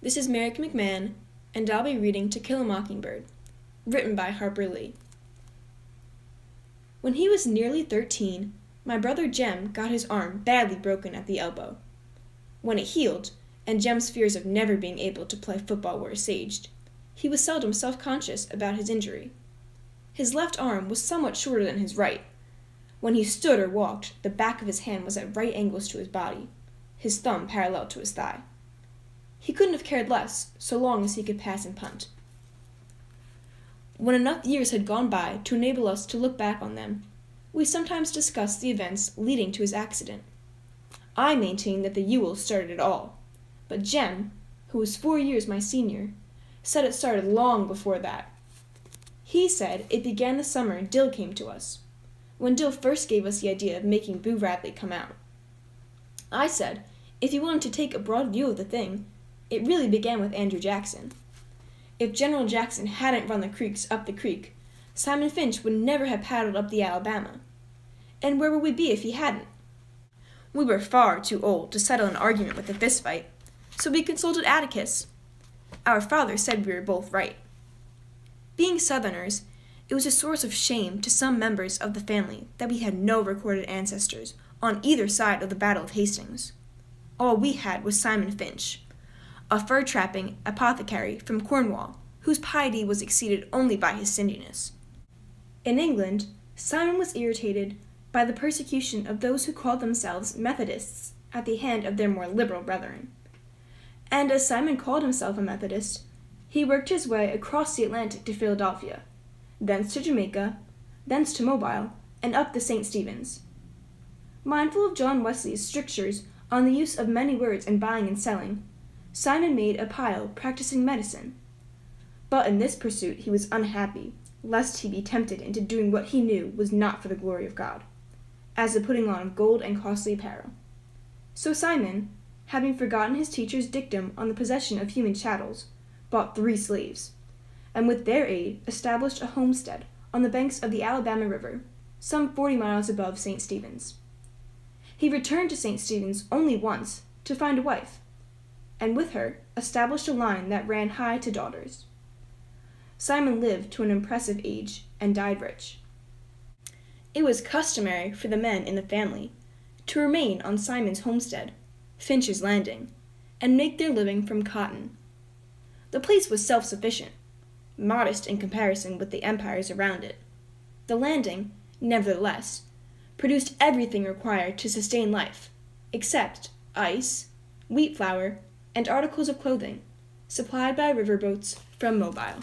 This is MaryKate McMahon, and I'll be reading To Kill a Mockingbird, written by Harper Miller. When he was nearly 13, my brother Jem got his arm badly broken at the elbow. When it healed, and Jem's fears of never being able to play football were assuaged, he was seldom self-conscious about his injury. His left arm was somewhat shorter than his right. When he stood or walked, the back of his hand was at right angles to his body, his thumb parallel to his thigh. He couldn't have cared less, so long as he could pass and punt. When enough years had gone by to enable us to look back on them, we sometimes discussed the events leading to his accident. I maintained that the Ewell started it all, but Jem, who was 4 years my senior, said it started long before that. He said it began the summer Dill came to us, when Dill first gave us the idea of making Boo Radley come out. I said, if you wanted to take a broad view of the thing, it really began with Andrew Jackson. If General Jackson hadn't run the creeks up the creek, Simon Finch would never have paddled up the Alabama. And where would we be if he hadn't? We were far too old to settle an argument with a fistfight, so we consulted Atticus. Our father said we were both right. Being Southerners, it was a source of shame to some members of the family that we had no recorded ancestors on either side of the Battle of Hastings. All we had was Simon Finch, a fur-trapping apothecary from Cornwall, whose piety was exceeded only by his stinginess. In England, Simon was irritated by the persecution of those who called themselves Methodists at the hand of their more liberal brethren. And as Simon called himself a Methodist, he worked his way across the Atlantic to Philadelphia, thence to Jamaica, thence to Mobile, and up the St. Stephen's. Mindful of John Wesley's strictures on the use of many words in buying and selling, Simon made a pile practicing medicine. But in this pursuit he was unhappy, lest he be tempted into doing what he knew was not for the glory of God, as the putting on of gold and costly apparel. So Simon, having forgotten his teacher's dictum on the possession of human chattels, bought 3 slaves, and with their aid established a homestead on the banks of the Alabama River, some 40 miles above St. Stephen's. He returned to St. Stephen's only once to find a wife, and with her established a line that ran high to daughters. Simon lived to an impressive age and died rich. It was customary for the men in the family to remain on Simon's homestead, Finch's Landing, and make their living from cotton. The place was self-sufficient, modest in comparison with the empires around it. The landing, nevertheless, produced everything required to sustain life, except ice, wheat flour, and articles of clothing, supplied by riverboats from Mobile.